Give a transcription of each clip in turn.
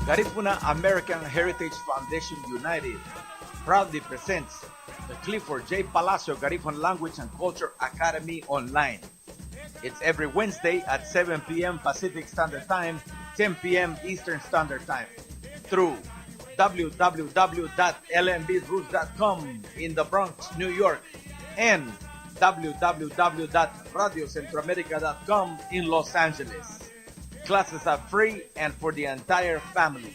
Garifuna American Heritage Foundation United proudly presents the Clifford J. Palacio Garifuna Language and Culture Academy Online. It's every Wednesday at 7 p.m. Pacific Standard Time, 10 p.m. Eastern Standard Time through www.lmbsroots.com in the Bronx, New York, and www.radiocentroamerica.com in Los Angeles. Classes are free and for the entire family.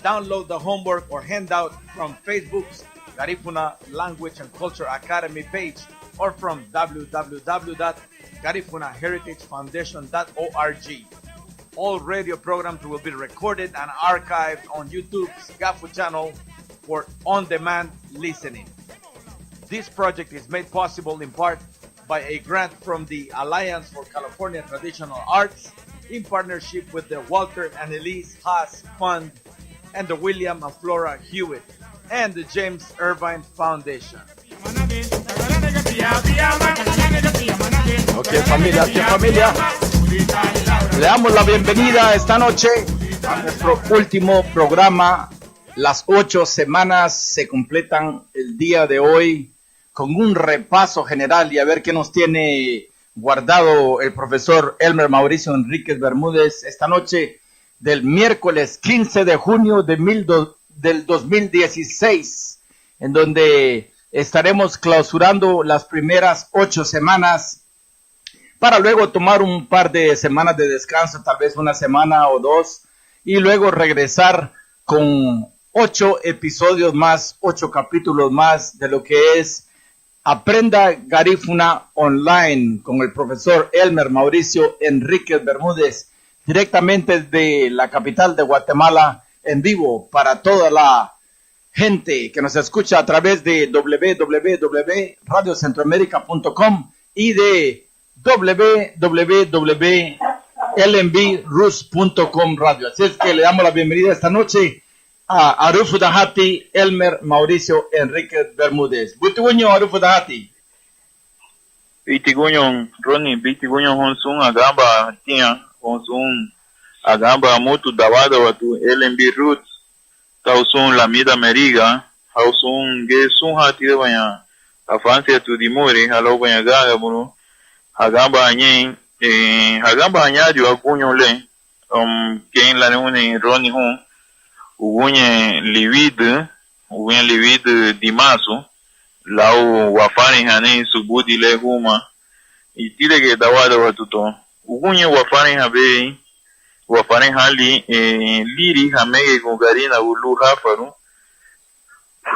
Download the homework or handout from Facebook's Garifuna Language and Culture Academy page or from www.garifunaheritagefoundation.org. All radio programs will be recorded and archived on YouTube's GAFU channel for on-demand listening. This project is made possible in part by a grant from the Alliance for California Traditional Arts in partnership with the Walter and Elise Haas Fund and the William and Flora Hewitt and the James Irvine Foundation. Ok, familia. Le damos la bienvenida esta noche a nuestro último programa. Las 8 semanas se completan el día de hoy con un repaso general y a ver qué nos tiene guardado el profesor Elmer Mauricio Enríquez Bermúdez esta noche del miércoles 15 de junio del 2016, en donde estaremos clausurando las primeras 8 semanas para luego tomar un par de semanas de descanso, tal vez una semana o dos, y luego regresar con 8 episodios más, 8 capítulos más de lo que es Aprenda Garifuna Online con el profesor Elmer Mauricio Enríquez Bermúdez, directamente desde la capital de Guatemala, en vivo para toda la gente que nos escucha a través de www.radiocentroamerica.com y de www.lmbrus.com radio. Así es que le damos la bienvenida esta noche a Arufu Dahati Elmer Mauricio Enríquez Bermúdez. Butiguño Arufu Dahati. Butiguño Ronnie, Butiguño Honsun Agamba Tia Honsun Agamba Mutu Davado Watu LMB Roots Tausun Lamida Meriga Hausun Gesun Hati de Banya Afancia tu Dimuri Halo Banya Gaga Bunu Agamba Anyen Agamba Anyadio Aguño Le Ken La Nune Ronnie Hon Ugunye livid dimaso lau wafani hane subudi le huma itile ke dawada watuto ugunye wafani habe wafani hali liri hamege kugarina ulu hafaru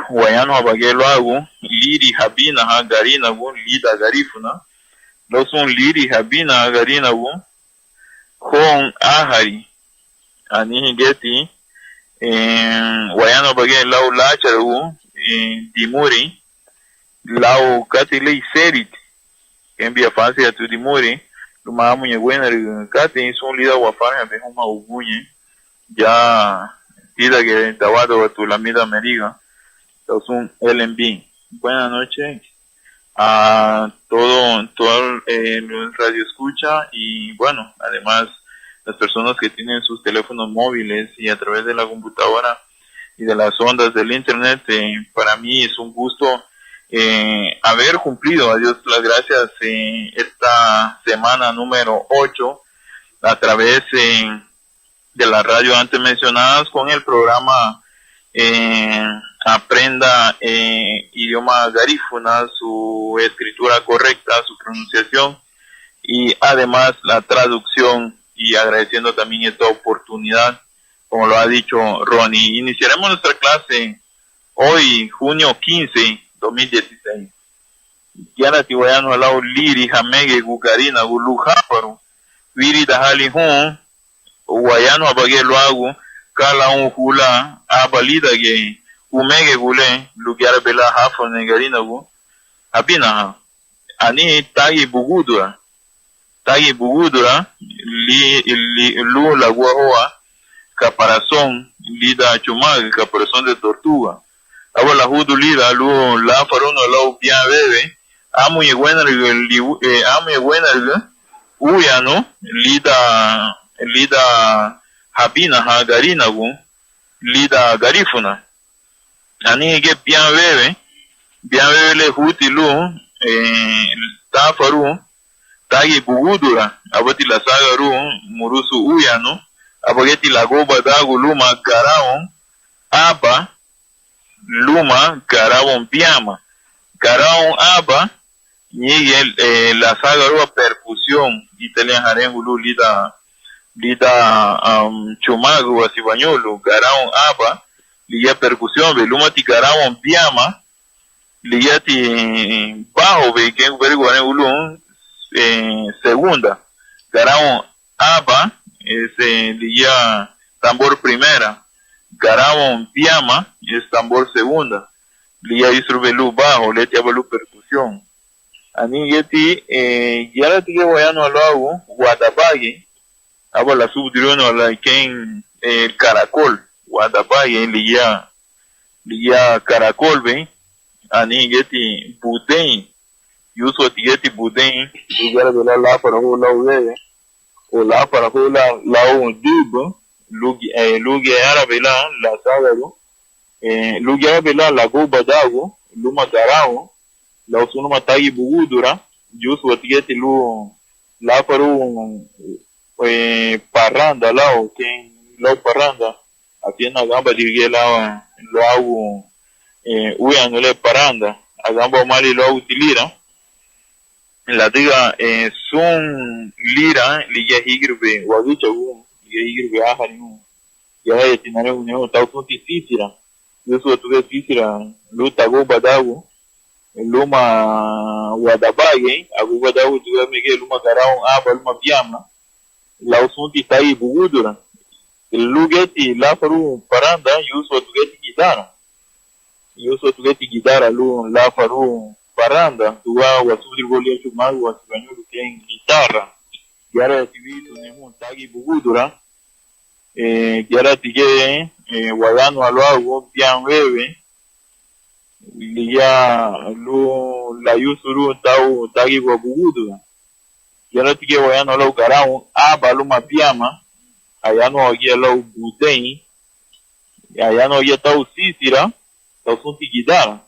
wayano abagelo agu liri habina ha garina gu lida garifuna losun liri habina garina gu hon ahari ani geti wayano bage lau lacharu dimuri lau kati lei serit kembia fase ya tu dimuri luma amunye buena kati son lida wafanya be huma ugunye ya tida que tawado a tu lamida meriga son LMB. Buenas noches a todo el radio escucha y bueno, además las personas que tienen sus teléfonos móviles y a través de la computadora y de las ondas del internet, para mí es un gusto haber cumplido, a Dios las gracias, esta semana número 8 a través de la radio antes mencionadas con el programa Aprenda idioma garífuna, su escritura correcta, su pronunciación y además la traducción. Y agradeciendo también esta oportunidad, como lo ha dicho Ronnie. Iniciaremos nuestra clase hoy, junio 15, 2016. Yana tiwayano halau liri hamege gukarina guluhaparu. Viri dahali hon, wayano abage luagu, kala un hula abalida ge umege gule, lugiara bela hafo negarina gu. Abina ani tagi bugudura. Tagi bugudura lu la guahoa caparazón lida chumag caparazón de tortuga agua la judu lida lu la farono la upia bebe amu y buena uya no lida habina ha garina gu lida garifuna. Ani que bien bebe le huti lu, ta faru, tagi bugudura, abati la saga ru, murusu uyano, abageti la goba dagu luma garaon, aba, luma garaon piama. Garaon aba, nigue la saga ru percusión, italian harengulu lida chumagu asibanyolo, garaon aba, liya percusión, veluma ti garaon piama, liya ti bajo, ve que verguane ulun, segunda. Garaon aba, liya tambor primera. Garaon piama, es tambor segunda. Liya isrubelu bajo, leti abalu percusión. Ani yeti, yara tige wayano alo guadabagi, aba la subdiriono la ken el caracol, guadabagi, liya caracol, ve. Ani yeti budén, yuso yeti budén, yara de la para la ube, o la para la dubo, lugi árabe la sagaro, lugi árabe la goba dago, luma garao, la usuno matagi bugudura, yuso yeti la para parranda lao, que la parranda, aquí en la gamba dirige la hago uyanole paranda, a gamba mali lo utilira, la diga son lira liya higirbe wagicha liya higirbe ahari ya yetinare uneo tausunti tisira yusu tuge tisira luta go badagu luma wadabage agu badagu tuge mege luma garaon aba luma biama la usunti tai bugudura lugeti la faru paranda yusu tugeti gitara lu la faru paranda, tuwa wasubiri golia chumagu wasibanyulu ken guitarra, gyara tivitu nemu tagi bugudura, gyara tige wadano alwago pian bebe, liya lu la yusuru tagi bugudura, gyara tige wadano alwago garao aba luma piama, ayano ogia lau budén, ayano ogia tau sisira, tau sunti guitarra.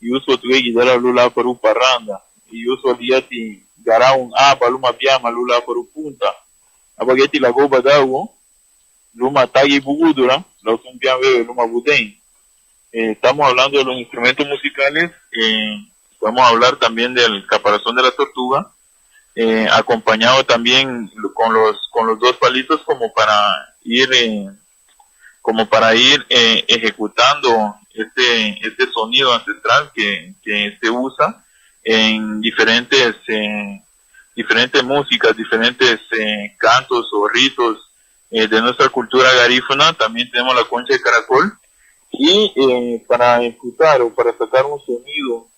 Yuso tuwe gidara lula paru parranda, yuso liati garaun aba luma piama lula paru punta, abageti la goba dago, luma tagi bugudura, la usun pian bebe luma budén. Estamos hablando de los instrumentos musicales, vamos a hablar también del caparazón de la tortuga, acompañado también con los dos palitos como para ir ejecutando este sonido ancestral que se usa en diferentes músicas, diferentes cantos o ritos de nuestra cultura garífuna. También tenemos la concha de caracol y para ejecutar o para sacar un sonido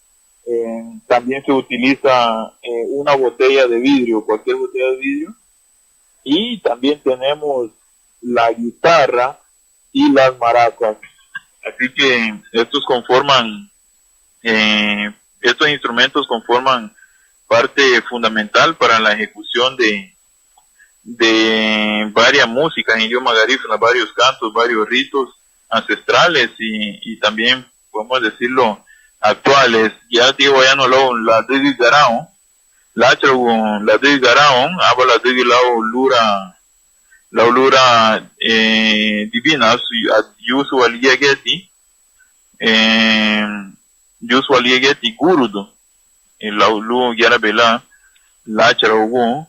también se utiliza una botella de vidrio, cualquier botella de vidrio, y también tenemos la guitarra y las maracas. Así que estos instrumentos conforman parte fundamental para la ejecución de varias músicas en idioma garífuna, varios cantos, varios ritos ancestrales y también, podemos decirlo, actuales. Ya digo, ya no la de Garaon, la de Garaon, habla la de la ulura divina, yusu aliegeti gurudo, la ulu yara bela, la charawu,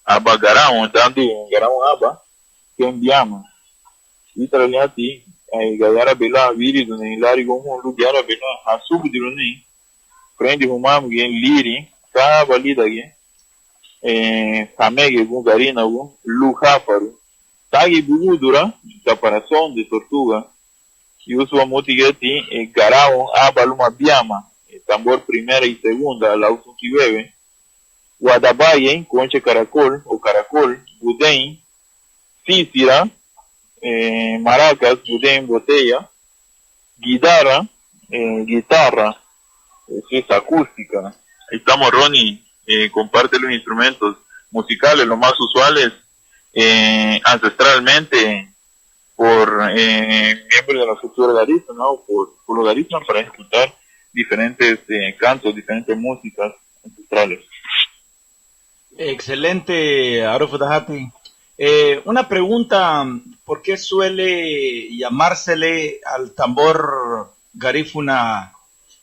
aba garaon, dando garaon aba, que enviama. Y traliati, gayara bela, virido, ne lari gomu lu yara bela, asubu diruni, prende humam gen liri, ka valida gen, kamege gun garina gun, lu hafaru. Tagi bugudura, caparazón de tortuga, y uso a motigeti, garaon, aba luma biama, tambor primera y segunda, la uso que bebe, guadabaye, concha caracol, o caracol, budén, cícira, maracas, budén, botella, guitarra, es acústica. Ahí estamos, Ronnie, comparte los instrumentos musicales, los más usuales, ancestralmente por miembros de la cultura garífuna o por los garífunas para ejecutar diferentes cantos, diferentes músicas ancestrales. Excelente, Aruf Dahati. Una pregunta, ¿por qué suele llamársele al tambor garífuna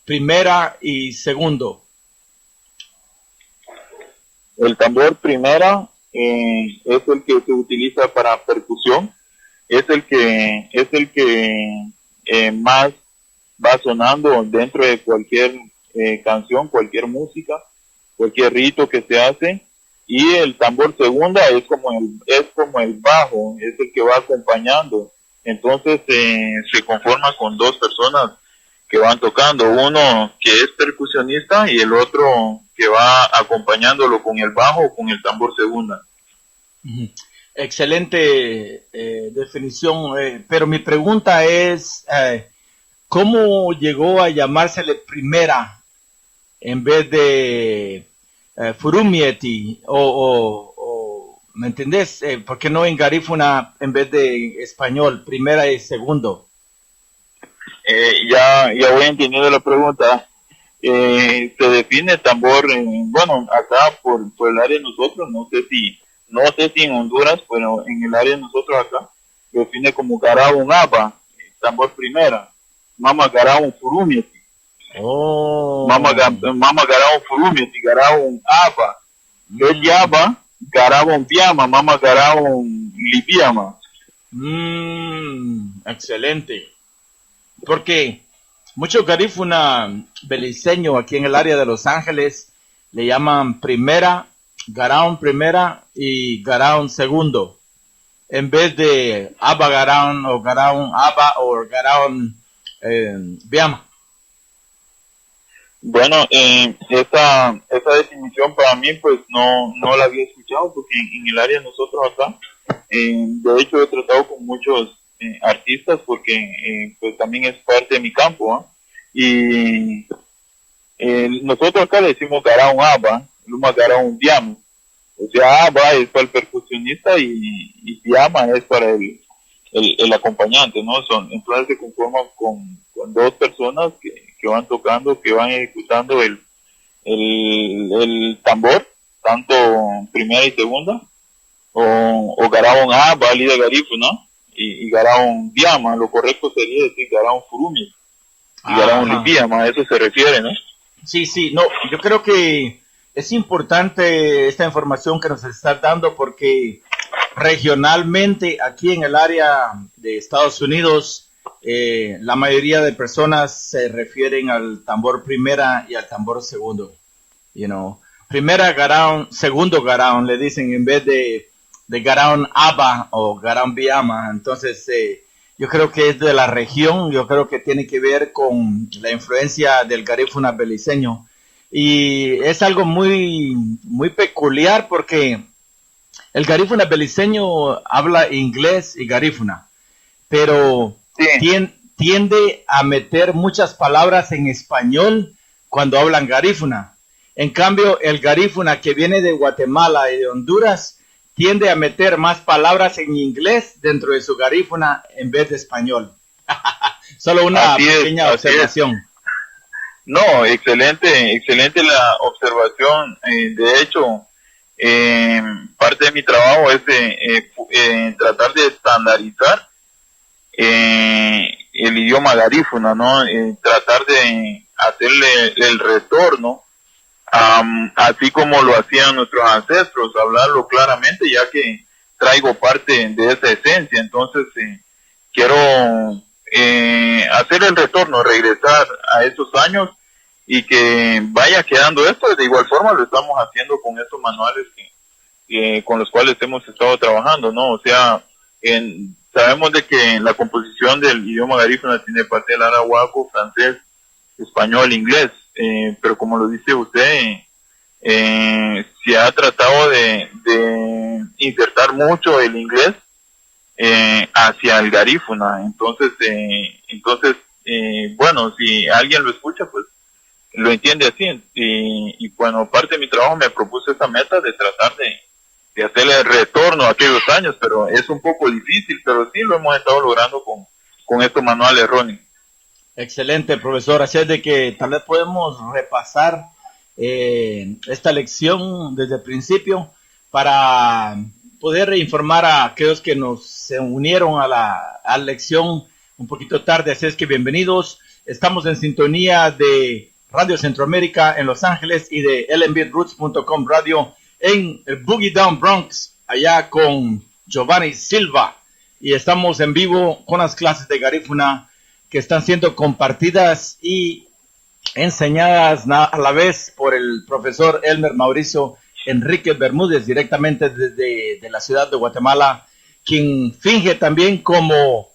primera y segundo? El tambor primera es el que se utiliza para percusión, es el que más va sonando dentro de cualquier canción, cualquier música, cualquier rito que se hace. Y el tambor segunda es como el bajo, es el que va acompañando. Entonces se conforma con dos personas que van tocando, uno que es percusionista y el otro que va acompañándolo con el bajo o con el tambor segunda. Excelente definición, pero mi pregunta es, ¿cómo llegó a llamársele primera en vez de Furumieti o ¿me entendés? ¿Por qué no en garífuna en vez de español, primera y segundo? Ya voy entendiendo la pregunta. Se define tambor, bueno, acá por el área de nosotros, no sé si en Honduras, pero en el área de nosotros acá, se define como Garaun Aba, tambor primera, Mama Garaun Furumieti. Mama Garaun Furumieti, Garaun Aba. Aba, Garaun Biama, Mama Garaun Libiama. Excelente. Porque muchos garífuna beliceños aquí en el área de Los Ángeles le llaman primera, Garaun primera y Garaun segundo, en vez de Aba Garaun o Garaun Aba o Garaun Biama. Bueno, esa definición para mí pues no la había escuchado porque en el área de nosotros acá, de hecho he tratado con muchos artistas porque pues también es parte de mi campo, ¿eh? Y nosotros acá le decimos Garaun Aba, Luma Garaun Biama, o sea Aba es para el percusionista y Biama es para el acompañante, ¿no? Entonces se conforman con dos personas que van tocando, que van ejecutando el tambor, tanto primera y segunda, o Garaun Aba, Lida Garífuna, y Garaun Biama, lo correcto sería decir Garaun Furumi y Garaun Biama, a eso se refiere, ¿no? Sí, no, yo creo que es importante esta información que nos estás dando porque regionalmente aquí en el área de Estados Unidos la mayoría de personas se refieren al tambor primera y al tambor segundo, primera Garaun, segundo Garaun le dicen en vez de Garaun Aba o Garaun Biama. Entonces yo creo que es de la región, yo creo que tiene que ver con la influencia del garífuna beliceño y es algo muy muy peculiar porque el garífuna beliceño habla inglés y garífuna, pero tiende a meter muchas palabras en español cuando hablan garífuna. En cambio, el garífuna que viene de Guatemala y de Honduras tiende a meter más palabras en inglés dentro de su garífuna en vez de español. Solo una pequeña observación. No, excelente la observación. De hecho, parte de mi trabajo es tratar de estandarizar el idioma garífuna, ¿no? Tratar de hacerle el retorno, así como lo hacían nuestros ancestros, hablarlo claramente, ya que traigo parte de esa esencia. Entonces quiero hacer el retorno, regresar a esos años y que vaya quedando esto. De igual forma lo estamos haciendo con estos manuales con los cuales hemos estado trabajando, ¿no? O sea, sabemos de que la composición del idioma garífuna tiene parte del arahuaco, francés, español, inglés, pero como lo dice usted, se ha tratado de insertar mucho el inglés hacia el garífuna. Entonces bueno, si alguien lo escucha, pues lo entiende así. Y bueno, parte de mi trabajo me propuse esa meta de tratar de hacerle el retorno a aquellos años, pero es un poco difícil, pero sí lo hemos estado logrando con estos manuales, Ronnie. Excelente, profesor. Así es de que tal vez podemos repasar esta lección desde el principio para poder informar a aquellos que nos se unieron a la lección un poquito tarde. Así es que bienvenidos. Estamos en sintonía de Radio Centroamérica en Los Ángeles y de lmbroots.com Radio en el Boogie Down Bronx, allá con Giovanni Silva. Y estamos en vivo con las clases de garífuna que están siendo compartidas y enseñadas a la vez por el profesor Elmer Mauricio Enrique Bermúdez, directamente desde de la ciudad de Guatemala, quien finge también como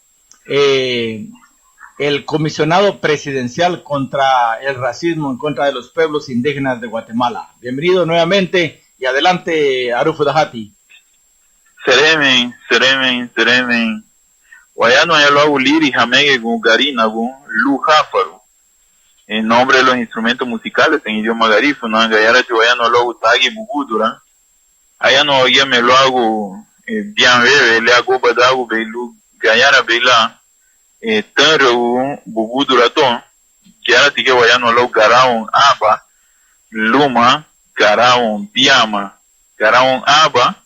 el comisionado presidencial contra el racismo en contra de los pueblos indígenas de Guatemala. Bienvenido nuevamente y adelante, Arufo Dahati. Seremen. Guayano ya lo hago liri, jamegue, garina, lujáfaro. En nombre de los instrumentos musicales en idioma garífuno, en Gayara Guayano lo hago tagi, bugudura. Allá no ya me lo hago bien bebe, le hago badago, belu, Gayara bela, tanro, bugudura ton. Gayara tique Guayano lo garaon aba, luma, garaon diama, garaon aba,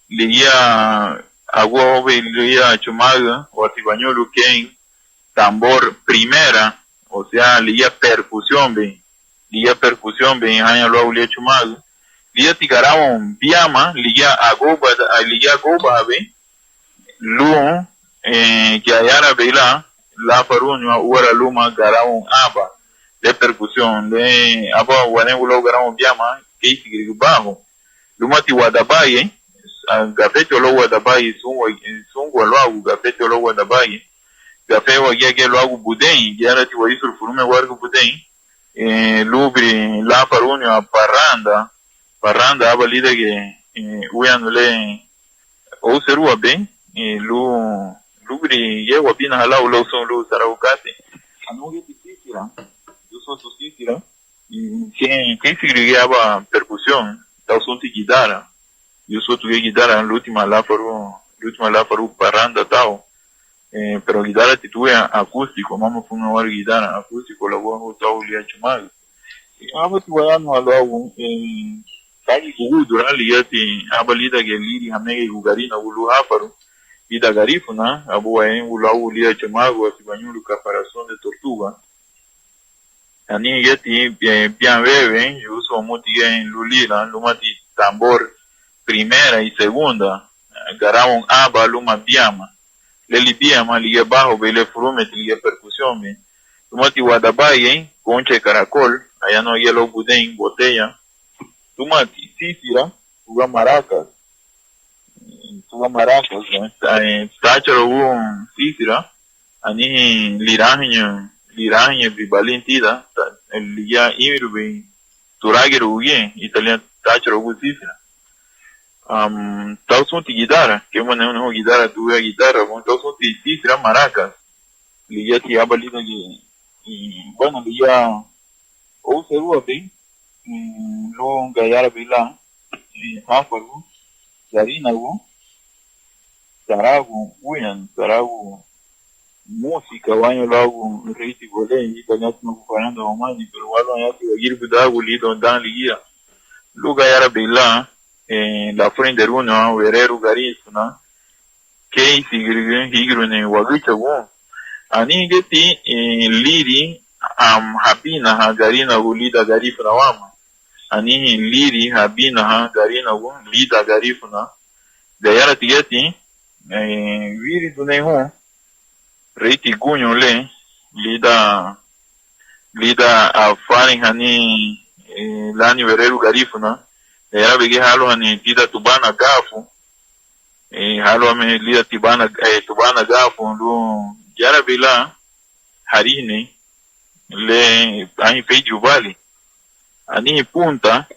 leía agua leía chumaga, o atibañolo que tambor primera, o sea, leía percusión, año lo leía chumaga, leía tigaraon diama, leía agoba, be, lu, que ayara vela, la faruña, ura luma, garaon aba, de percusión, de aba, guanegulo, garaon diama, que es bajo, luma tiwadabaye, gafete lo wadabaye, sungo lo hago, gafete lo wadabaye, gafe wa yage lo hago budem, gyara ti wa isul furume wargo budem, lubri la faruña parranda aba lida que uyanule o serua bem, lubri ye wa bina halau lo son lo sarawukate, anuge tisira, yo soy tu tisira, quem significaba percusión, tal son ti guitarra. Yo soy tu guitarra, la última la faru parranda tal, pero guitarra titube acústico, vamos a una guitarra acústico, la voy a gustar un día chamado. Vamos a ver no lo hago, tagi gugu durante el día, abalida que liri hamege gugarina ulu hafaru, y da garifuna, abu en ulu día chamado, así bañulo caparazón de tortuga. Ani yeti bien bebe, yo uso mucho en lulila, lumati tambor primera y segunda, gararon aba luma biama, leli biama liga bajo, bele frume, liga percusión, tumati wadabaye, concha caracol, allá no hielo budén, botella, tumati sísira, tuga maracas, tacharo sísira, ani liraña, bibalintida, el liga irbe, turagero uye, italiano tacharo sísira. Tal son ti guitarra, que una guitarra, tuve guitarra, tal son ti tisra maracas, liga ti abalida y bueno, liga o serua bem, lo gayara bila, hafaru, garina tarago, música, banho logo, reiti golé, e ganhar no parando romani, pero walo ya ti agir budago lido dan liga, lo gayara bila, la frente de uno, verero garífuna, que higro en Wagucha, ani geti liri habina garina lida garifuna wama, ani liri habina garina lida garifuna, gayara tigeti viri do nenhum, reiti gunyo le, lida a farin hani lani verero garifuna, era bege halo ani tida tubana gafu, halo ame lida tubana gafu, lu yara bila harine le ani feiju vale, ani punta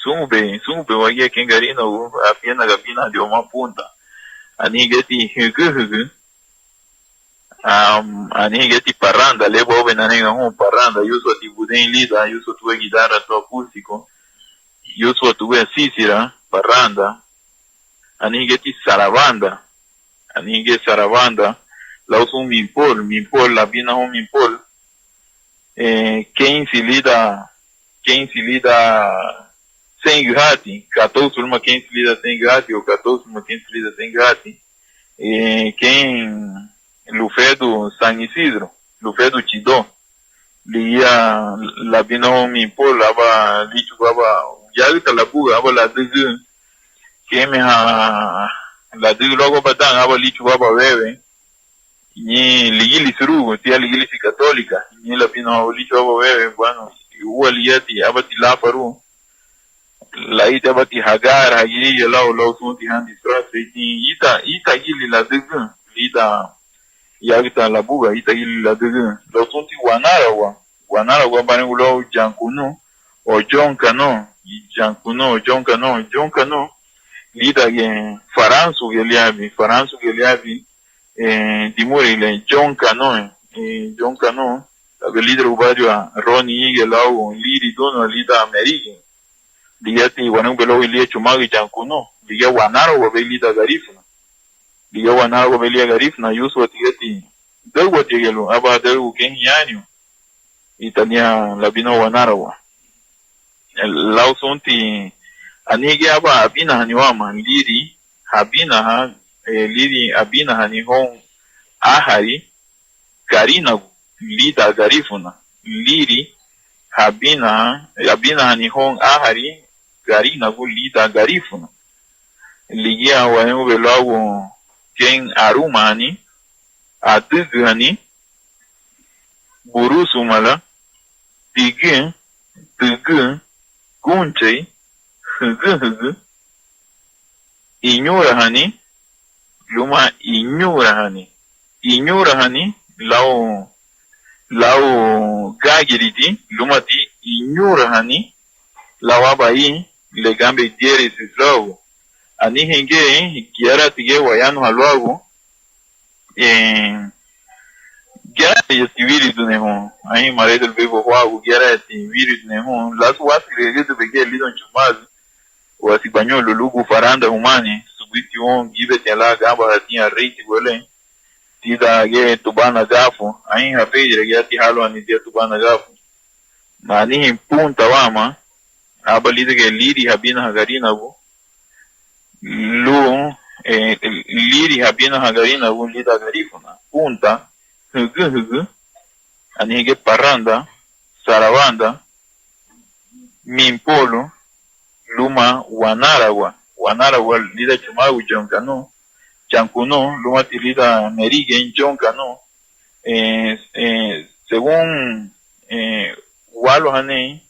sumbe wagia kengarina apiana gapina de uma punta, ani geti hugu ani geti parranda, lebo ovenanenga parranda, yuso ti budem lida, yuso tu guitarra tu acústico, Yusuf tuve Sisira, Parranda, Anigeti Sarabanda, Anige Sarabanda, Lausun Mimpol, la Bina un Mimpol, quem se lida sem grátis, 14 uma quem se lida sem grátis, ou 14 uma quem se lida sem grátis, quem Lufedo San Isidro, Lufedo Tidó, lia la Bina un Mimpol, aba lichu aba, yagita la buga, aba la dugu, que me ha la dugu logo batang, aba lichu aba bebe, ni ligili surugo, tia ligili católica, ni la Bina lichu aba bebe, bueno, huwa liyati abati la faru la ita abati hagar hagi lao sunti handi strase ita gili la dugu ita yagita la buga ita gili la dugu lao sunti wanara wa bani ulo jankunu o jonkano ita ge faransu geliabi dimuri le jonkano la líder ubario Ronnie Gelau Liri Dono Lida American Ligati Wanang Belo Ilia Chumagi Jankuno Liga Wanaro Wabelida Garifna Liga Wanaro Wabelia Garifna Yusu Tigati Delwa Tigelo Aba Delu Kenyanyo Itania Labino Wanarawa Lausunti Anige Aba Abina Haniwama Liri Habina Liri Abina Hanihon Ahari Karina Lida Garifuna, Liri, Habina Hanihon Ahari, Garina Lida Garifuna. Ligia Wanu Velago Ken Arumani, Adugani, Burusumala, Tigun, Gunche, Hugu, Inyurahani, Luma Inyurahani, Lao gagiriti lumati inyurahani lawabai legambe diere sislavu ani henge kiara tige wayanu halwagu giara yestiviri duneho ai maredo el bebo huagu giara yestiviri duneho las wasi legeto bege lidon chumazi wasi banyolo lugu faranda humani subiti on gibeti ala gamba hatia reiti wele tida ge tubana gafu ain hafejre ge ati halo ani dia tubana gafu mani punta wama abalide ge liri habina hagarina bu lu liri habina hagarina bu lida garifuna punta hugu ani ge parranda sarabanda mimpolo luma wanarawa lida chumagu jonkano Chancuno, Luma Tilida Merigen, Joncano, según Walo Hane,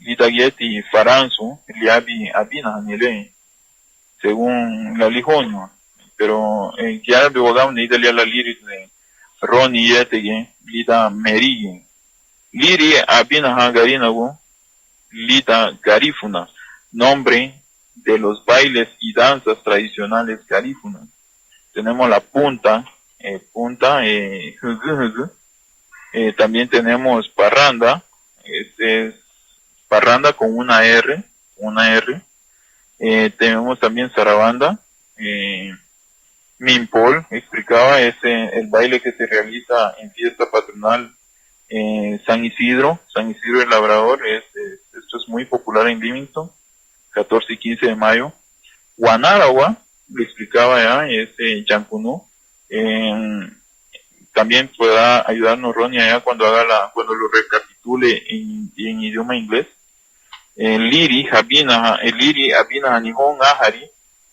Litagieti Faranzu, Liabi Abina Hanile, según la Lijonio, pero que árabe bogam ni Italia la liris de Ronnie Yetege, Lida Merigen, Liri Abina Hangarinago, Lida Garifuna, nombre de los bailes y danzas tradicionales garífunas. Tenemos la punta, también tenemos parranda, es parranda con una R, tenemos también zarabanda, mimpol, explicaba, es el baile que se realiza en fiesta patronal San Isidro el Labrador, esto es muy popular en Livingston, 14 y 15 de mayo, Wanarawa, le explicaba ya, Chancunú, también podrá ayudarnos Ronnie allá cuando lo recapitule en idioma inglés. Liri Abina Hanihon Ahari,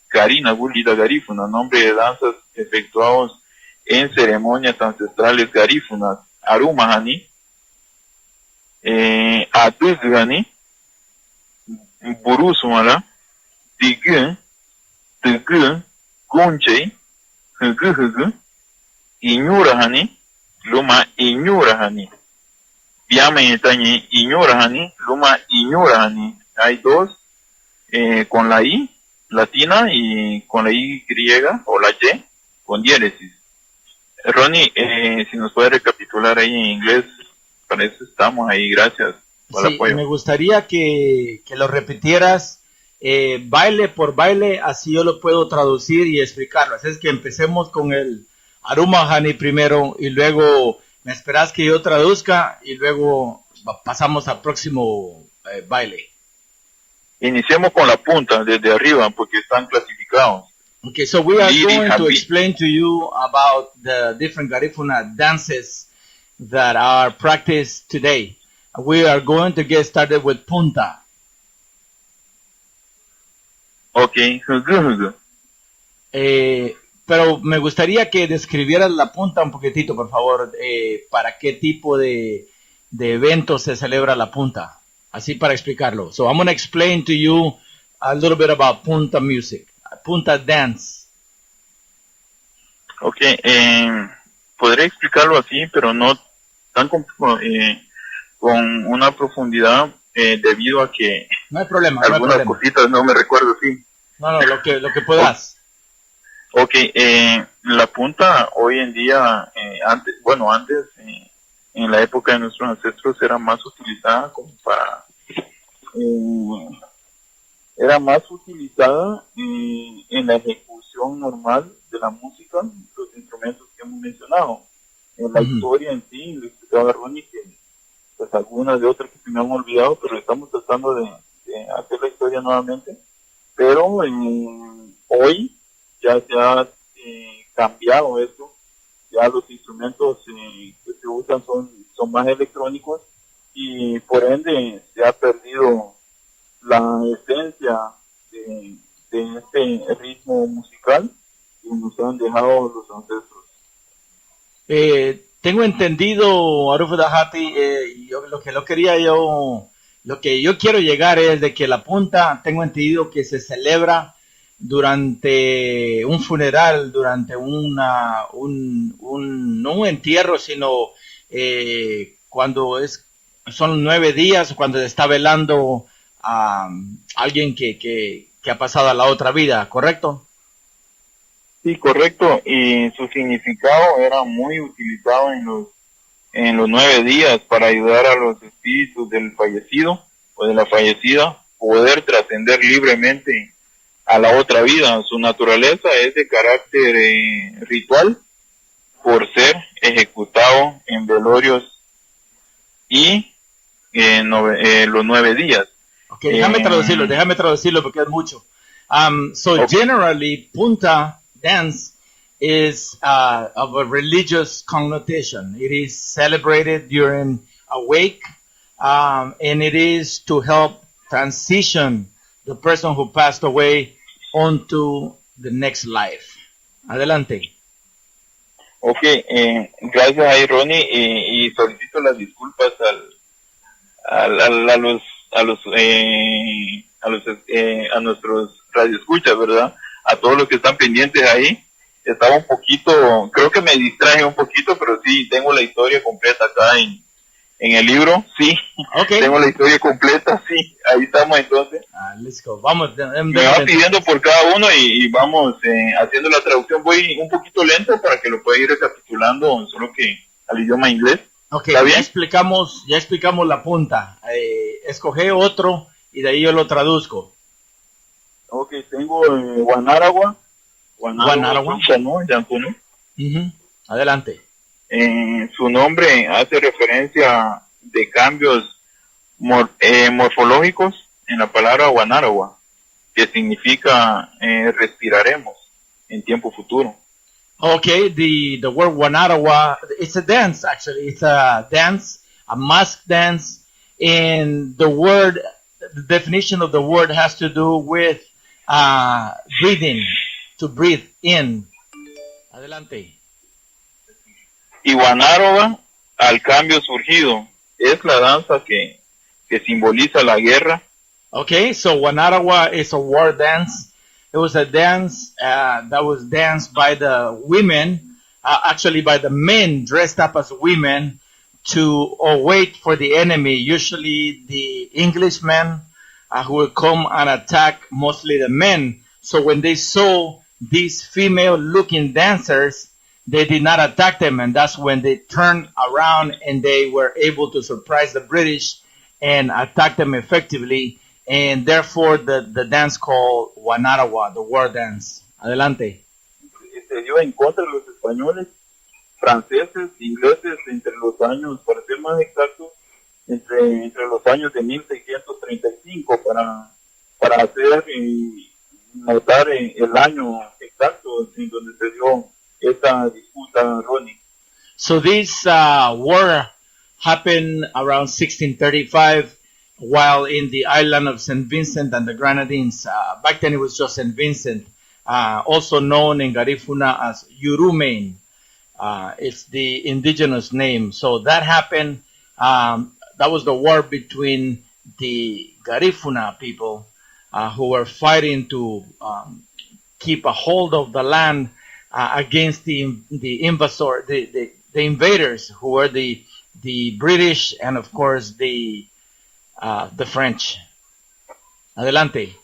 Karina Gulida Garifuna, nombre de danzas efectuados en ceremonias ancestrales garífunas, Arumahani, Aduzgani, Burusumala, Tigun, Gunche, Hugu, Iñurahani, Luma Iñurahani. Viame Itañi, Iñurahani, Luma Iñurahani. Hay dos, con la I latina y con la Y griega, o la Y, con diéresis. Ronnie, si nos puede recapitular ahí en inglés, para eso estamos ahí, gracias. para el Sí, apoyo. me gustaría que lo repitieras baile por baile, así yo lo puedo traducir y explicarlo. Así es que empecemos con el Aruma Hani primero y luego me esperas que yo traduzca y luego pasamos al próximo baile. Iniciemos con la punta, desde arriba, porque están clasificados. Okay, so we are Lidi going to Habi- explain to you about the different Garifuna dances that are practiced today. We are going to get started with punta. Ok, Pero me gustaría que describieras la punta un poquitito, por favor, para qué tipo de evento se celebra la punta. Así para explicarlo. So I'm going to explain to you a little bit about punta music, punta dance. ok, podré explicarlo así, pero no tan con una profundidad debido a que No hay problema, no hay algunas problema. cositas no me recuerdo, sí. No, lo que puedas. Ok, la punta hoy en día, antes, en la época de nuestros ancestros era más utilizada como para, era más utilizada en la ejecución normal de la música, los instrumentos que hemos mencionado. En la historia en sí, le explicaba a Ronnie que pues algunas de otras que se me han olvidado, pero estamos tratando de hacer la historia nuevamente. Pero hoy ya se ha cambiado esto, ya los instrumentos que se usan son más electrónicos y por ende se ha perdido la esencia de este ritmo musical que nos han dejado los ancestros. Tengo entendido, Aruf Dahati, lo que yo quiero llegar es de que la punta, tengo entendido que se celebra durante un funeral, durante no un entierro, sino cuando son 9 días, cuando se está velando a alguien que ha pasado a la otra vida, ¿correcto? Sí, correcto, y su significado era muy utilizado en los 9 días para ayudar a los espíritus del fallecido o de la fallecida poder trascender libremente a la otra vida. Su naturaleza es de carácter ritual por ser ejecutado en velorios y los 9 días. Okay, déjame traducirlo porque es mucho. So generally, punta dance is of a religious connotation. It is celebrated during a wake, and it is to help transition the person who passed away onto the next life. Adelante. Ok, gracias a Ronnie y solicito las disculpas a nuestros radioescuchas, ¿verdad? A todos los que están pendientes ahí. Estaba un poquito, creo que me distraje un poquito, pero sí, tengo la historia completa acá en el libro, sí. Okay. Tengo la historia completa, sí. Ahí estamos entonces. Let's go. Vamos. Me va pidiendo por cada uno y vamos haciendo la traducción. Voy un poquito lento para que lo pueda ir recapitulando, solo que al idioma inglés. Ok, ¿Está bien? ya explicamos la punta. Escoge otro y de ahí yo lo traduzco. Ok, tengo Guanaragua. Guanaragua. Adelante. Su nombre hace referencia de cambios morfológicos en la palabra Guanaragua, que significa respiraremos en tiempo futuro. Okay, the word Guanaragua, it's a dance actually. It's a dance, a mask dance, and the definition of the word has to do with breathing, to breathe in. Adelante. Y Guanaragua, al cambio surgido, es la danza que simboliza la guerra. Okay, so Guanaragua is a war dance. It was a dance that was danced by the women, actually by the men dressed up as women to wait for the enemy, usually the Englishmen who will come and attack mostly the men. So when they saw these female-looking dancers, they did not attack them, and that's when they turned around and they were able to surprise the British and attack them effectively. And therefore, the dance called Wanarawa, the war dance. Adelante. Se dio en contra de los españoles, franceses, ingleses, entre los años, para ser más exacto, entre los años de 1635, para hacer notar el año exacto en donde se dio esta disputa, Ronnie. So this war happened around 1635 while in the island of St. Vincent and the Grenadines. Back then it was just St. Vincent, also known in Garifuna as Yurumain. It's the indigenous name. So that happened. That was the war between the Garifuna people who were fighting to keep a hold of the land against the invaders, who were the British and of course the French. Adelante.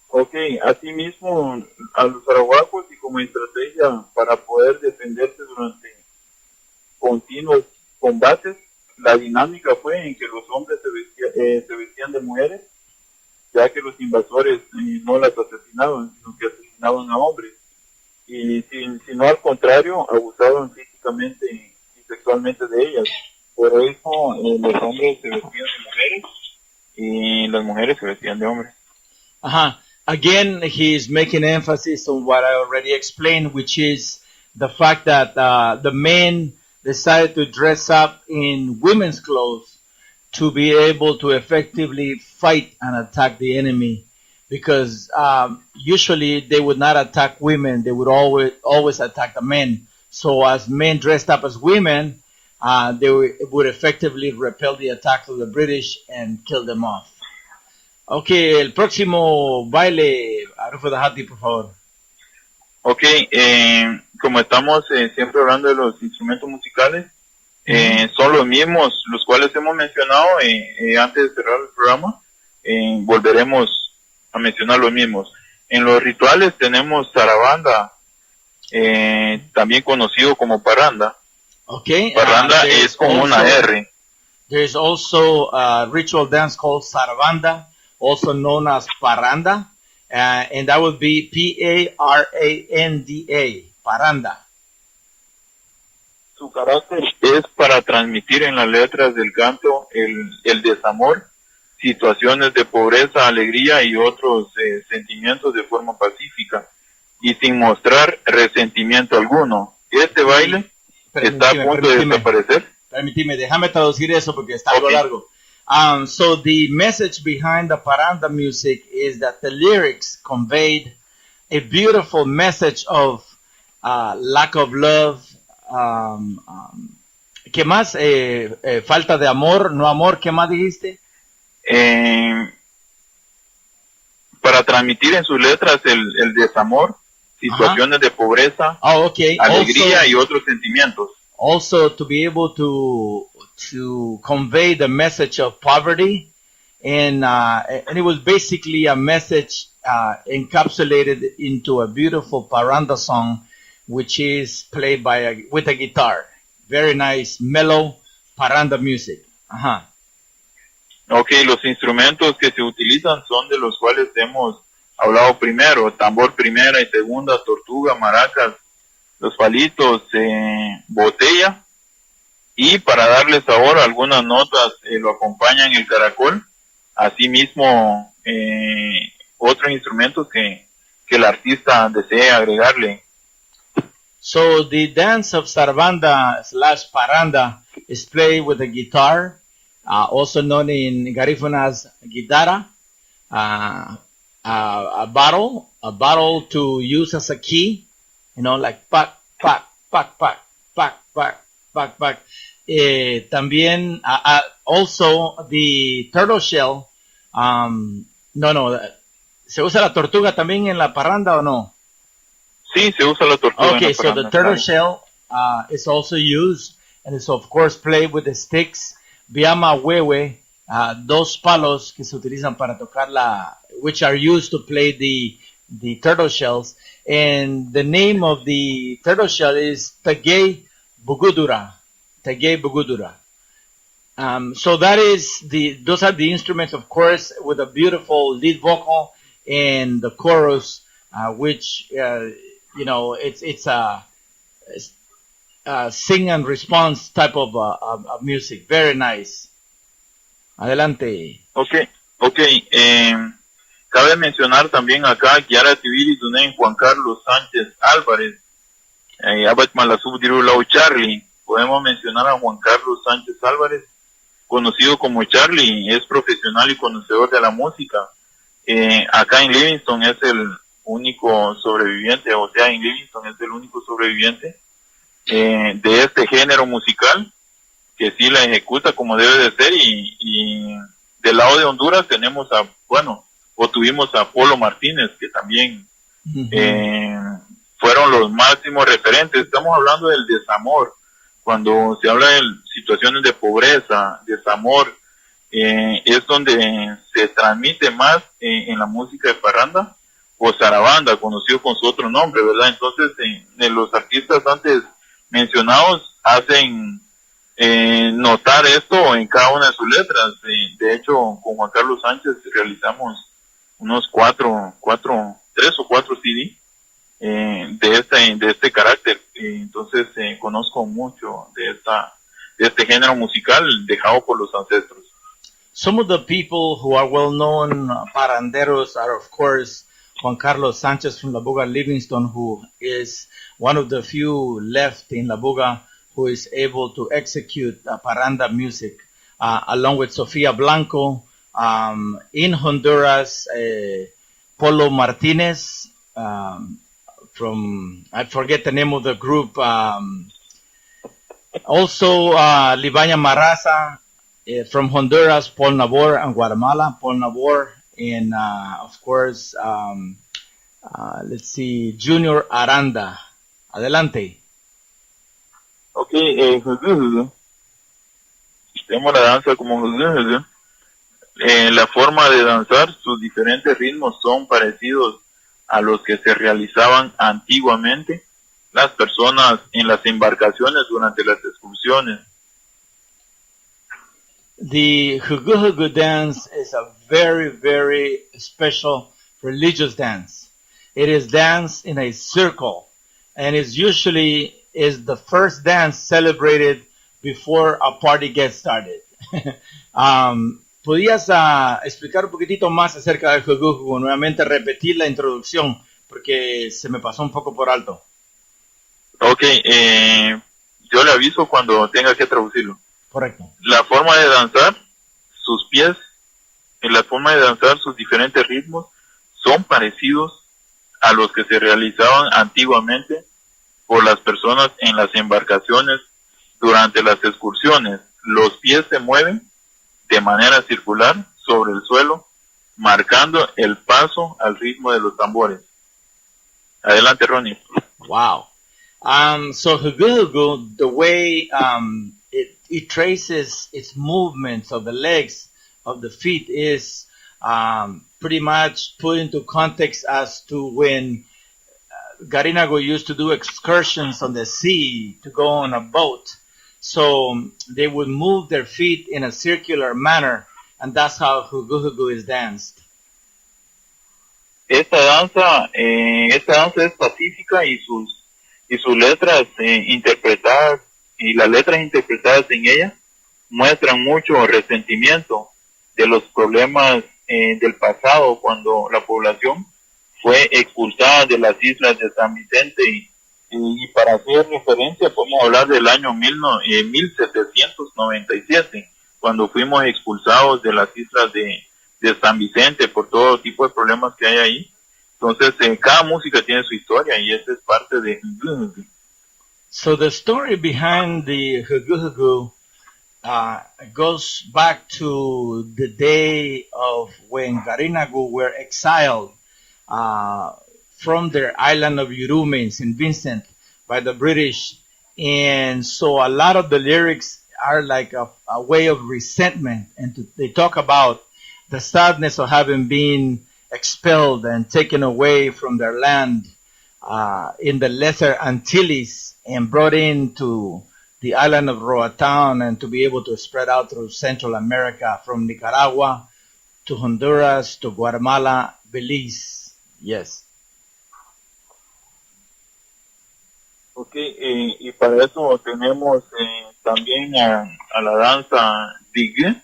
Okay, asimismo a los arahuacos y como estrategia para poder defenderse durante continuos combates, la dinámica fue en que los hombres se vestían de mujeres, ya que los invasores no las asesinaban, sino que asesinaban a hombres. Y sino al contrario, abusaban físicamente y sexualmente de ellas. Por eso los hombres se vestían de mujeres y las mujeres se vestían de hombres. Again, he's making emphasis on what I already explained, which is the fact that the men decided to dress up in women's clothes to be able to effectively fight and attack the enemy. Because usually they would not attack women, they would always attack the men. So as men dressed up as women, they would effectively repel the attack of the British and kill them off. Okay, el próximo baile, Arufo Dahati, por favor. Okay, como estamos siempre hablando de los instrumentos musicales, son los mismos, los cuales hemos mencionado antes de cerrar el programa. Volveremos a mencionar los mismos. En los rituales tenemos zarabanda, también conocido como parranda. Okay. Parranda es con una R. There's also a ritual dance called zarabanda, also known as parranda, and that would be P-A-R-A-N-D-A, parranda. Su carácter es para transmitir en las letras del canto el desamor, situaciones de pobreza, alegría y otros sentimientos de forma pacífica y sin mostrar resentimiento alguno. Este baile está a punto de desaparecer. Permíteme, déjame traducir eso porque está algo largo. So the message behind the parranda music is that the lyrics conveyed a beautiful message of lack of love. ¿Qué más? Falta de amor, no amor. ¿Qué más dijiste? Para transmitir en sus letras el desamor, situaciones de pobreza, alegría also, y otros sentimientos. Also to be able to convey the message of poverty, and it was basically a message encapsulated into a beautiful parranda song, which is played with a guitar. Very nice, mellow parranda music. Okay, los instrumentos que se utilizan son de los cuales hemos hablado primero: tambor primera y segunda, tortuga, maracas, los palitos, botella, y para darle sabor algunas notas lo acompañan el caracol, asimismo otros instrumentos que el artista desea agregarle. So the dance of zarabanda / parranda is played with a guitar, also known in Garifuna as guitarra, a bottle to use as a key, like pac, pac, pac, pac, pac, pac, pac, pac. También, also the turtle shell, ¿se usa la tortuga también en la parranda o no? Sí, se usa la tortuga. Okay, so the turtle shell is also used, and it's of course played with the sticks. Biama huehue, dos palos que se utilizan para tocar which are used to play the turtle shells. And the name of the turtle shell is Tagay Bugudura. Tagay Bugudura. So those are the instruments, of course, with a beautiful lead vocal and the chorus, which, it's a sing and response type of music. Very nice. Adelante. Okay, okay. Cabe mencionar también acá Kiara Tibiri Dunen Juan Carlos Sánchez Álvarez, Abat Malasubdiru Lau Charlie. Podemos mencionar a Juan Carlos Sánchez Álvarez, conocido como Charlie, es profesional y conocedor de la música. Acá en Livingston es el único sobreviviente, o sea, en Livingston es el único sobreviviente de este género musical, que sí la ejecuta como debe de ser, y del lado de Honduras tenemos tuvimos a Polo Martínez, que también fueron los máximos referentes. Estamos hablando del desamor. Cuando se habla de situaciones de pobreza, desamor, es donde se transmite más en la música de parranda, o zarabanda, conocido con su otro nombre, ¿verdad? Entonces, los artistas antes mencionados hacen notar esto en cada una de sus letras. De hecho, con Juan Carlos Sánchez realizamos unos 3 o 4 CD de este carácter. Entonces conozco mucho de este género musical dejado por los ancestros. Some of the people who are well known paranderos are, of course, Juan Carlos Sánchez from La Buga Livingston, who is one of the few left in La Buga who is able to execute paranda music, along with Sofia Blanco. In Honduras, Polo Martinez, from, I forget the name of the group, also Libaña Maraza, from Honduras, Paul Nabor, and Guatemala, Paul Nabor, and of course, let's see, Junior Aranda. Adelante. Ok, tenemos la danza como la forma de danzar, sus diferentes ritmos son parecidos a los que se realizaban antiguamente las personas en las embarcaciones durante las excursiones. The Hugu dance is a very, very special religious dance. It is danced in a circle, and is usually the first dance celebrated before a party gets started. ¿Podrías explicar un poquitito más acerca del Hugu? Nuevamente repetir la introducción, porque se me pasó un poco por alto. Ok, yo le aviso cuando tenga que traducirlo. Correcto. La forma de danzar, sus pies, la forma de danzar, sus diferentes ritmos, son parecidos a los que se realizaban antiguamente por las personas en las embarcaciones durante las excursiones. Los pies se mueven de manera circular sobre el suelo, marcando el paso al ritmo de los tambores. Adelante, Ronnie. Wow. So Hugu, the way it traces its movements of the legs, of the feet, is pretty much put into context as to when Garinagu used to do excursions on the sea to go on a boat. So they would move their feet in a circular manner, and that's how Hugu is danced. Esta danza es pacífica, y sus letras interpretadas, y las letras interpretadas en ella muestran mucho resentimiento de los problemas del pasado, cuando la población fue expulsada de las islas de San Vicente, y para hacer referencia podemos hablar del año 1797, cuando fuimos expulsados de las islas de San Vicente por todo tipo de problemas que hay ahí. Entonces cada música tiene su historia, y esa es parte de Hugu. So the story behind the Hugu goes back to the day of when Garinagu were exiled from their island of Yurume in St. Vincent by the British. And so a lot of the lyrics are like a way of resentment, and they talk about the sadness of having been expelled and taken away from their land in the Lesser Antilles and brought into the island of Roatán and to be able to spread out through Central America from Nicaragua to Honduras to Guatemala, Belize. Yes. Ok, y para eso tenemos también a la danza Digue.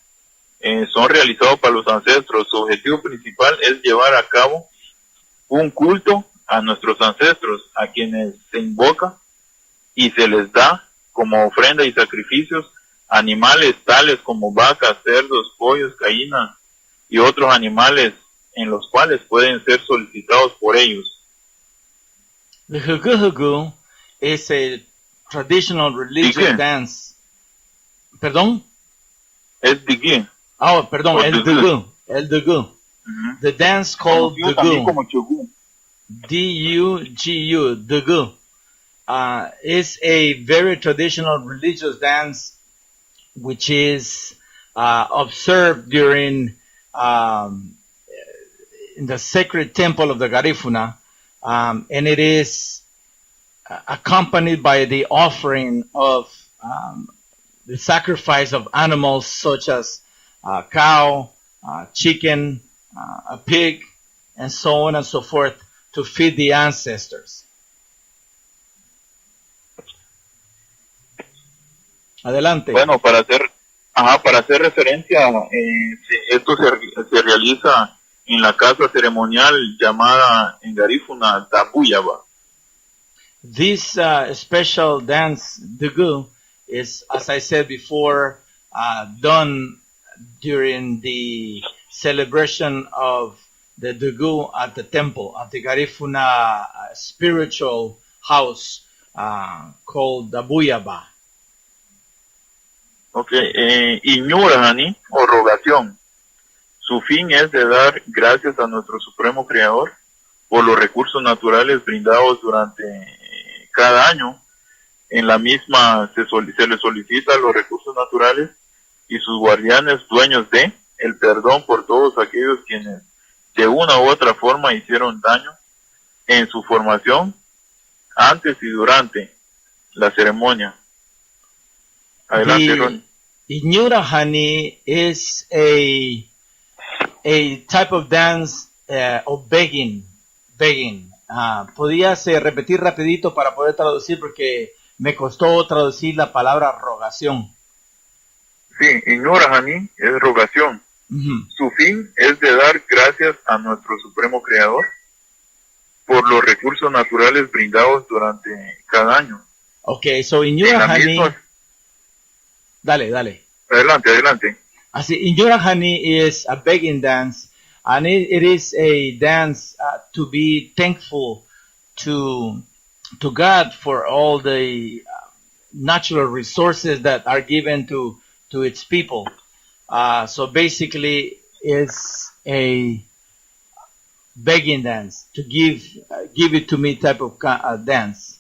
Son realizados para los ancestros. Su objetivo principal es llevar a cabo un culto a nuestros ancestros, a quienes se invoca y se les da como ofrenda y sacrificios animales tales como vacas, cerdos, pollos, gallinas y otros animales en los cuales pueden ser solicitados por ellos. The Hugu is a traditional religious Digue. dance. ¿Perdón? Es Digue. Oh, perdón, O el Dugu. Dugu. El Dugu. Ujú. The dance called Conocido también Dugu. como Chogú. D-U-G-U, Dugu. Is a very traditional religious dance which is observed during in the sacred temple of the Garifuna, and it is accompanied by the offering of the sacrifice of animals such as a cow, chicken, a pig, and so on and so forth to feed the ancestors. Adelante. Bueno, para hacer referencia, esto se realiza en la casa ceremonial llamada en Garífuna Tabuyaba. This special dance, Dugu, is, as I said before, done during the celebration of the Dugu at the temple, at the Garifuna spiritual house called Dabuyaba. Ok, Iñurani o rogación. Su fin es de dar gracias a nuestro Supremo Creador por los recursos naturales brindados durante cada año. En la misma se le solicita a los recursos naturales y sus guardianes dueños de el perdón por todos aquellos quienes de una u otra forma hicieron daño en su formación, antes y durante la ceremonia. Adelante, Ron. Iñurahani is a type of dance of begging. ¿Podías repetir rapidito para poder traducir? Porque me costó traducir la palabra rogación. Sí, Iñurahani es rogación. Uh-huh. Su fin es de dar gracias a nuestro Supremo Creador por los recursos naturales brindados durante cada año. Okay, so En la Iñurahani... misma- Dale. Adelante. Así, Iñurahani is a begging dance, and it is a dance to be thankful to God for all the natural resources that are given to its people. So basically, it's a begging dance to give it to me type of dance.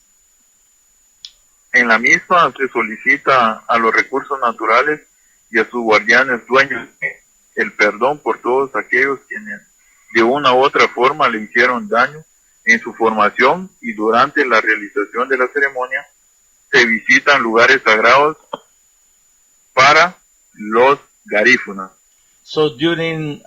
En la misma se solicita a los recursos naturales y a sus guardianes dueños el perdón por todos aquellos quienes de una u otra forma le hicieron daño en su formación, y durante la realización de la ceremonia se visitan lugares sagrados para los garífunas. So during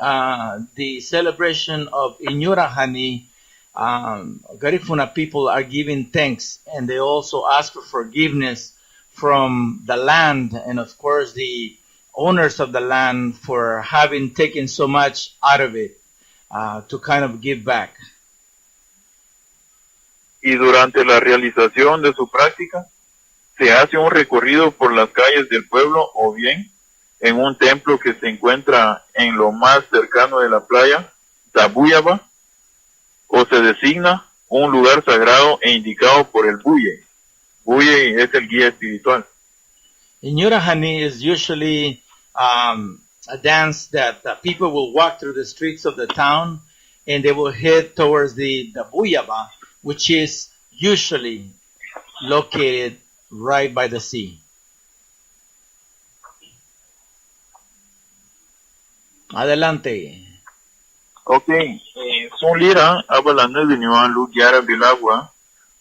the celebration of Iñurahani, Garifuna people are giving thanks, and they also ask for forgiveness from the land and of course the owners of the land for having taken so much out of it to kind of give back. Y durante la realización de su práctica se hace un recorrido por las calles del pueblo o bien en un templo que se encuentra en lo más cercano de la playa, Tabuyaba, o se designa un lugar sagrado e indicado por el Buye. Buye es el guía espiritual. Iñurahani is usually a dance that people will walk through the streets of the town and they will head towards the Buyaba, which is usually located right by the sea. Adelante. Ok, son lira, abalane de Niwan Lu Gyara Bilagua,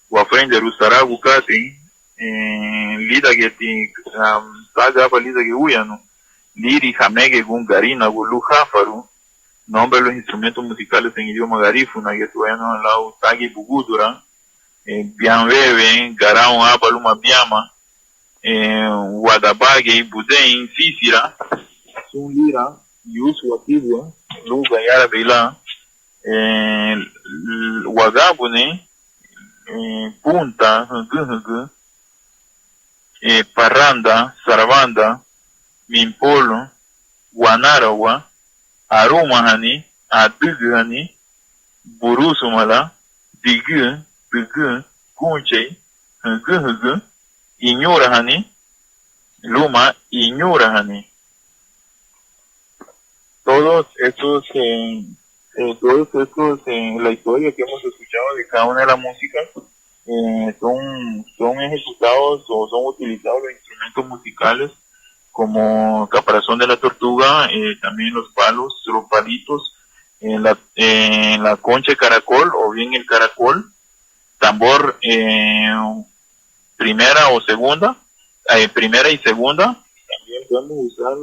Wafren de Rusara Bukati, lida que ti saga pa lida que uyano liri jamege gun garina gulu jafaru nombre de los instrumentos musicales en idioma garífuna que tuvieron al lado tagi bugudura bian bebe garao abaluma biama wadabage budem sisira sun lira yusu atibwa luga yara bela wagabune punta parranda sarabanda mimpolo guanarawa arumahani adugani burusumala digu kunche iñurahani luma iñurahani. Todos estos la historia que hemos escuchado de cada una de las músicas son ejecutados o son utilizados los instrumentos musicales como caparazón de la tortuga, también los palitos, en la concha de caracol o bien el caracol, tambor primera y segunda, también podemos usar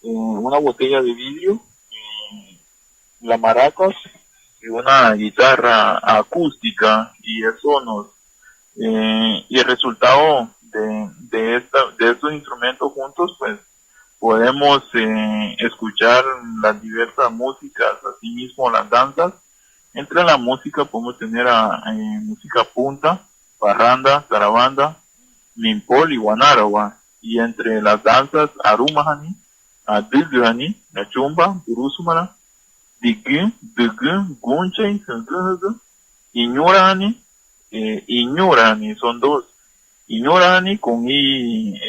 una botella de vidrio, las maracas y una guitarra acústica, y eso y el resultado de estos instrumentos juntos, pues podemos escuchar las diversas músicas, así mismo las danzas. Entre la música podemos tener música punta, parranda, zarabanda, mimpol y guanarawa, y entre las danzas arumahani, adugani, la chumba, burusumara, digi, gunche, iñurani, son dos. Iñurani con I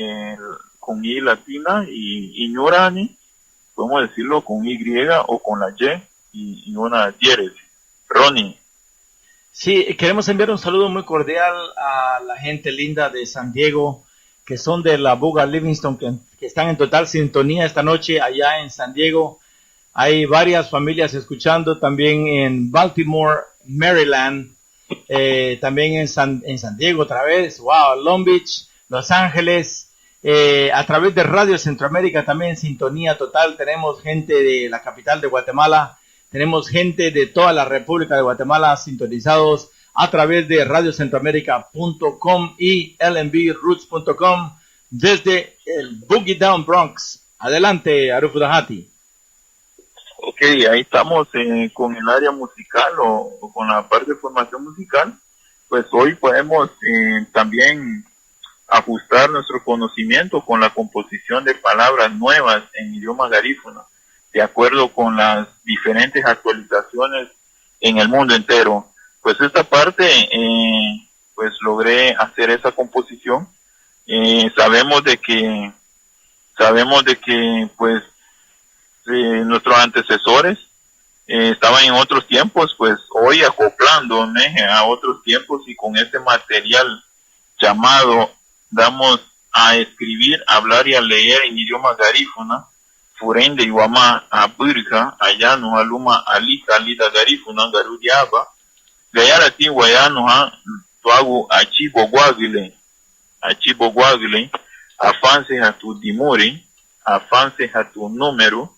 latina y Iñurani, podemos decirlo con Y o con la y una diéresis. Ronnie. Sí, queremos enviar un saludo muy cordial a la gente linda de San Diego, que son de la Buga Livingston, que están en total sintonía esta noche allá en San Diego. Hay varias familias escuchando también en Baltimore, Maryland, también en San Diego otra vez, wow, Long Beach, Los Ángeles, a través de Radio Centroamérica también en sintonía total. Tenemos gente de la capital de Guatemala, tenemos gente de toda la República de Guatemala sintonizados a través de radiocentroamerica.com y lnbroots.com desde el Boogie Down Bronx. Adelante, Aruf Dahati. Ok, ahí estamos con el área musical o con la parte de formación musical. Pues hoy podemos también ajustar nuestro conocimiento con la composición de palabras nuevas en idioma garífuna, de acuerdo con las diferentes actualizaciones en el mundo entero. Pues esta parte, pues logré hacer esa composición. Sabemos de que pues nuestros antecesores estaban en otros tiempos, pues hoy acoplándome a otros tiempos, y con este material llamado damos a escribir, hablar y a leer en idioma garífuna, Furende Iwama Abirka, Ayano Aluma Alika Alida Garifuna Garudiaba, Gayarati Wayano Tuagu Achibo Guagile, Afance Hatu Dimori, Afance Hatu Número,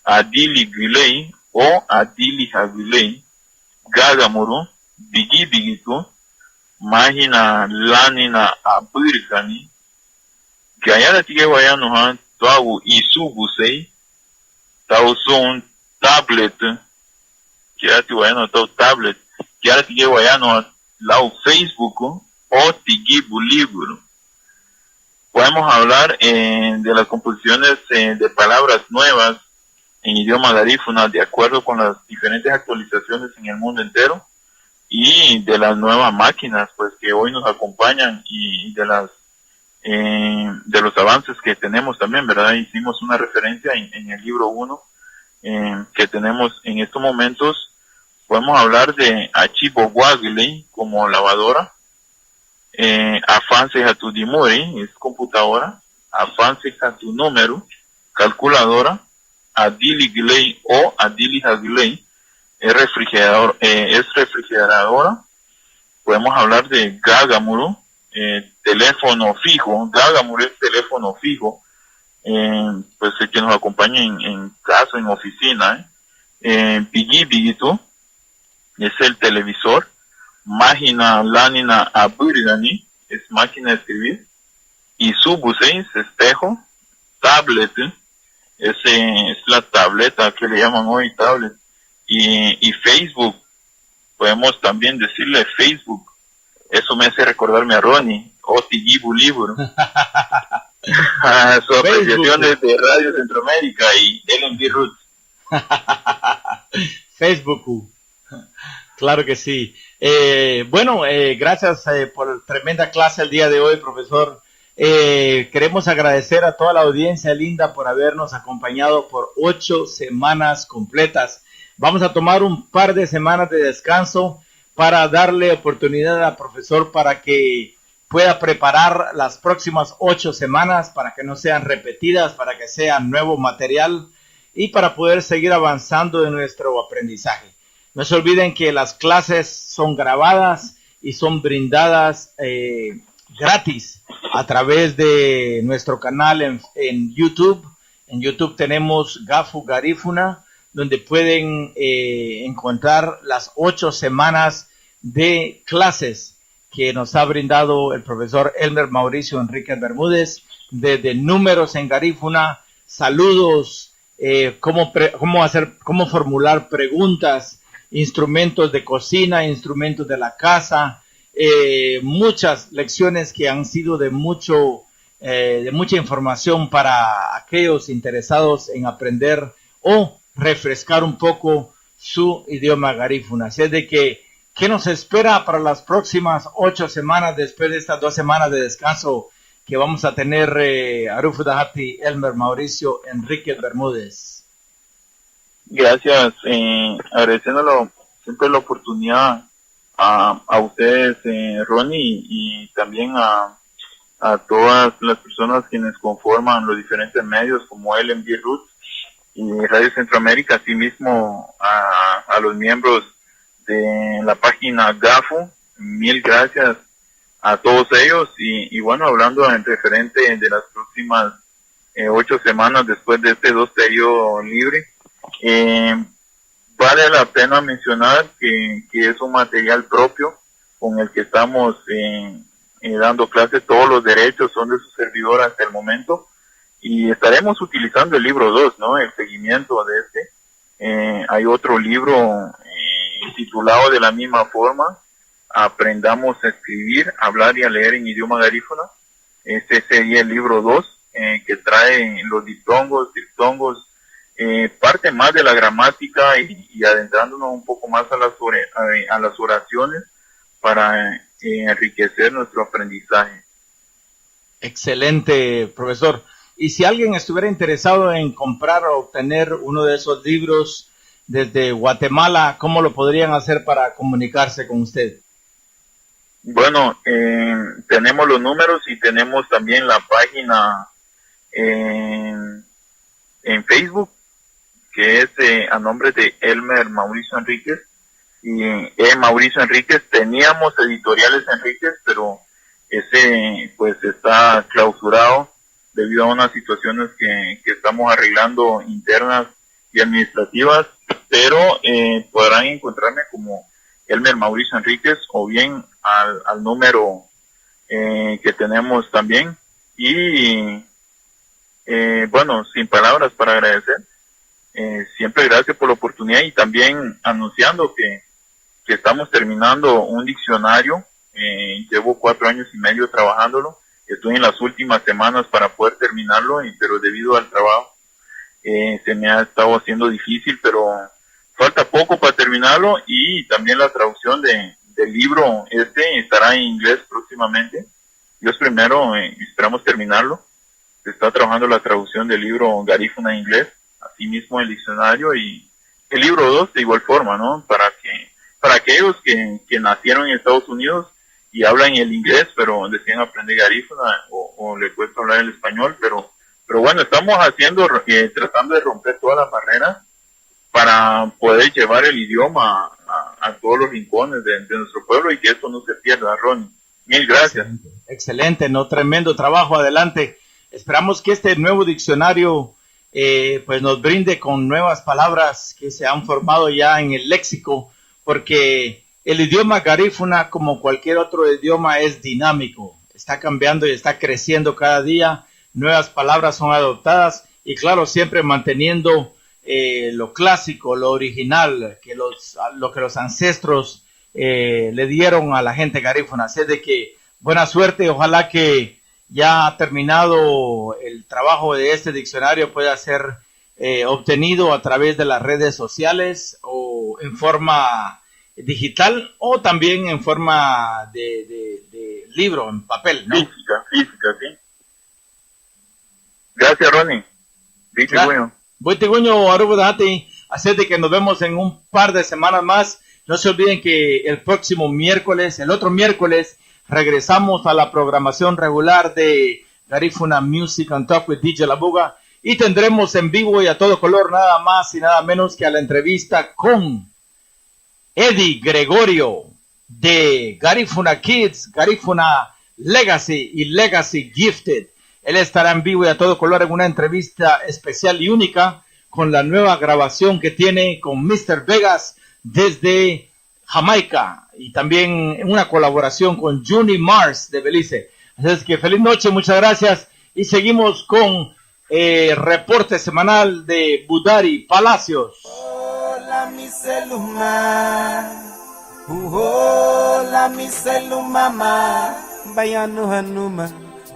Adili Gulei o Adili Hagulei, Gagamuru, Bigi Bigitu, Mahina Lanina Abirkani, Gayarati Wayano Tuagu Isubusei, Tausun Tablet, Kiati Wayano Tau Tablet, Kiati Wayano Lau Facebook o Tigibu Libro. Podemos hablar de las composiciones de palabras nuevas en idioma garífuna, de acuerdo con las diferentes actualizaciones en el mundo entero, y de las nuevas máquinas pues que hoy nos acompañan, y de los avances que tenemos también, ¿verdad? Hicimos una referencia en el libro 1 que tenemos en estos momentos. Podemos hablar de Achibo Guagile como lavadora, Afance Hatu Dimuri es computadora, Afance Hatu Número, calculadora, Adili Gilei o Adili Hagilei es refrigeradora. Podemos hablar de Gagamuru, teléfono fijo, Gagamur es teléfono fijo, pues que nos acompaña en casa, en oficina, Pigi Bigito, es el televisor, máquina lánina aburidani, es máquina de escribir, y Subu 6, espejo, tablet, es la tableta que le llaman hoy tablet, y Facebook, podemos también decirle Facebook. Eso me hace recordarme a Ronnie, Otigibu Libro. Su apreciación desde Radio Centroamérica y LMB Roots. Facebook. Claro que sí. Bueno, gracias por tremenda clase el día de hoy, profesor. Queremos agradecer a toda la audiencia linda por habernos acompañado por 8 semanas completas. Vamos a tomar un par de semanas de descanso para darle oportunidad al profesor para que pueda preparar las próximas 8 semanas, para que no sean repetidas, para que sea nuevo material y para poder seguir avanzando en nuestro aprendizaje. No se olviden que las clases son grabadas y son brindadas gratis a través de nuestro canal en YouTube. En YouTube tenemos Gafu Garífuna, donde pueden encontrar las 8 semanas de clases que nos ha brindado el profesor Elmer Mauricio Enríquez Bermúdez, desde números en Garífuna, saludos, cómo formular preguntas, instrumentos de cocina, instrumentos de la casa, muchas lecciones que han sido de mucha información para aquellos interesados en aprender o refrescar un poco su idioma garífuna. Así es de que, ¿qué nos espera para las próximas 8 semanas después de estas 2 semanas de descanso que vamos a tener Arufu Dahati, Elmer Mauricio Enríquez Bermúdez? Gracias, agradeciéndolo siempre la oportunidad a ustedes, Ronnie, y también a todas las personas quienes conforman los diferentes medios como LMB Roots y Radio Centroamérica, asimismo a los miembros de la página GAFU, mil gracias a todos ellos y bueno, hablando en referente de las próximas 8 semanas después de este 2 periodo libre, vale la pena mencionar que es un material propio con el que estamos dando clases. Todos los derechos son de su servidor hasta el momento y estaremos utilizando el libro 2, ¿no? El seguimiento de este. Hay otro libro titulado de la misma forma, Aprendamos a escribir, hablar y a leer en idioma garífuna. Este sería el libro 2, que trae los diptongos, parte más de la gramática y adentrándonos un poco más a las oraciones para enriquecer nuestro aprendizaje. Excelente, profesor. Y si alguien estuviera interesado en comprar o obtener uno de esos libros desde Guatemala, ¿cómo lo podrían hacer para comunicarse con usted? Bueno, tenemos los números y tenemos también la página en Facebook, que es a nombre de Elmer Mauricio Enríquez y Mauricio Enríquez. Teníamos editoriales Enríquez, pero ese pues está clausurado debido a unas situaciones que estamos arreglando internas y administrativas, pero podrán encontrarme como Elmer Mauricio Enríquez o bien al número que tenemos también. Y bueno, sin palabras para agradecer. Siempre gracias por la oportunidad y también anunciando que estamos terminando un diccionario. Llevo 4 años y medio trabajándolo. Estoy en las últimas semanas para poder terminarlo, pero debido al trabajo se me ha estado haciendo difícil, pero falta poco para terminarlo. Y también la traducción del libro estará en inglés próximamente. Dios primero, esperamos terminarlo. Se está trabajando la traducción del libro Garífuna en inglés, asimismo el diccionario y el libro 2 de igual forma, ¿no? Para aquellos que nacieron en Estados Unidos y hablan el inglés, pero desean aprender garífuna o les cuesta hablar el español, pero bueno, estamos tratando de romper todas las barreras para poder llevar el idioma a todos los rincones de nuestro pueblo y que esto no se pierda, Ronnie. Mil gracias. Excelente, no, tremendo trabajo, adelante. Esperamos que este nuevo diccionario pues nos brinde con nuevas palabras que se han formado ya en el léxico, porque el idioma garífuna, como cualquier otro idioma, es dinámico, está cambiando y está creciendo cada día, nuevas palabras son adoptadas y claro, siempre manteniendo lo clásico, lo original, lo que los ancestros le dieron a la gente garífuna. Así de que buena suerte, ojalá que ya terminado el trabajo de este diccionario pueda ser obtenido a través de las redes sociales o en forma digital o también en forma de libro, en papel, ¿no? Física, sí. Gracias, Ronnie. Buitiguño, Arubudati, así de que nos vemos en un par de semanas más. No se olviden que el próximo miércoles, el otro miércoles, regresamos a la programación regular de Garifuna Music and Talk with DJ Labuga y tendremos en vivo y a todo color nada más y nada menos que a la entrevista con Eddie Gregorio de Garifuna Kids, Garifuna Legacy y Legacy Gifted. Él estará en vivo y a todo color en una entrevista especial y única con la nueva grabación que tiene con Mr. Vegas desde Jamaica y también en una colaboración con Juni Mars de Belice. Así es que feliz noche, muchas gracias y seguimos con reporte semanal de Budari Palacios. Hola mi celuma, hola mi celuma, bayanu hanuma.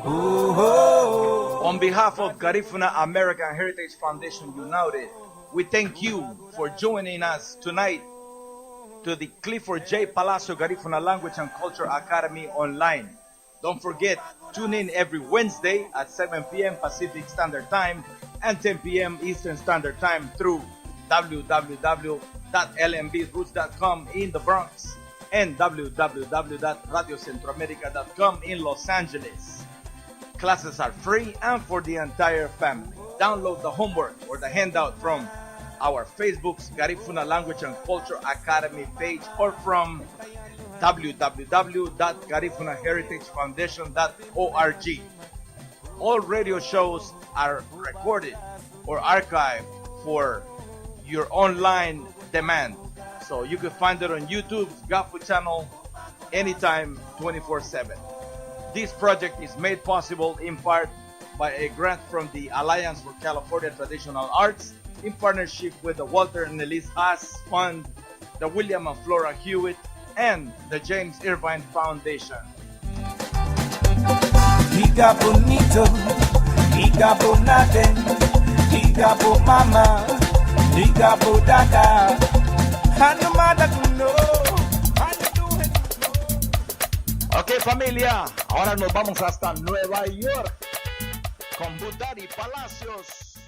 On behalf of Garifuna American Heritage Foundation United, we thank you for joining us tonight to the Clifford J. Palacio Garifuna Language and Culture Academy online. Don't forget, tune in every Wednesday at 7 p.m. Pacific Standard Time and 10 p.m. Eastern Standard Time through www.lmbroots.com in the Bronx and www.radiocentroamerica.com in Los Angeles. Classes are free and for the entire family. Download the homework or the handout from our Facebook's Garifuna Language and Culture Academy page or from www.garifunaheritagefoundation.org. All radio shows are recorded or archived for your online demand. So you can find it on YouTube's Gafu channel anytime, 24/7. This project is made possible in part by a grant from the Alliance for California Traditional Arts in partnership with the Walter and Elise Haas Fund, the William and Flora Hewitt, and the James Irvine Foundation. Higa bonito, higa bonate, higa bo mama, higa bo dada, hanumada kuno. Ok, familia, ahora nos vamos hasta Nueva York con Budari Palacios.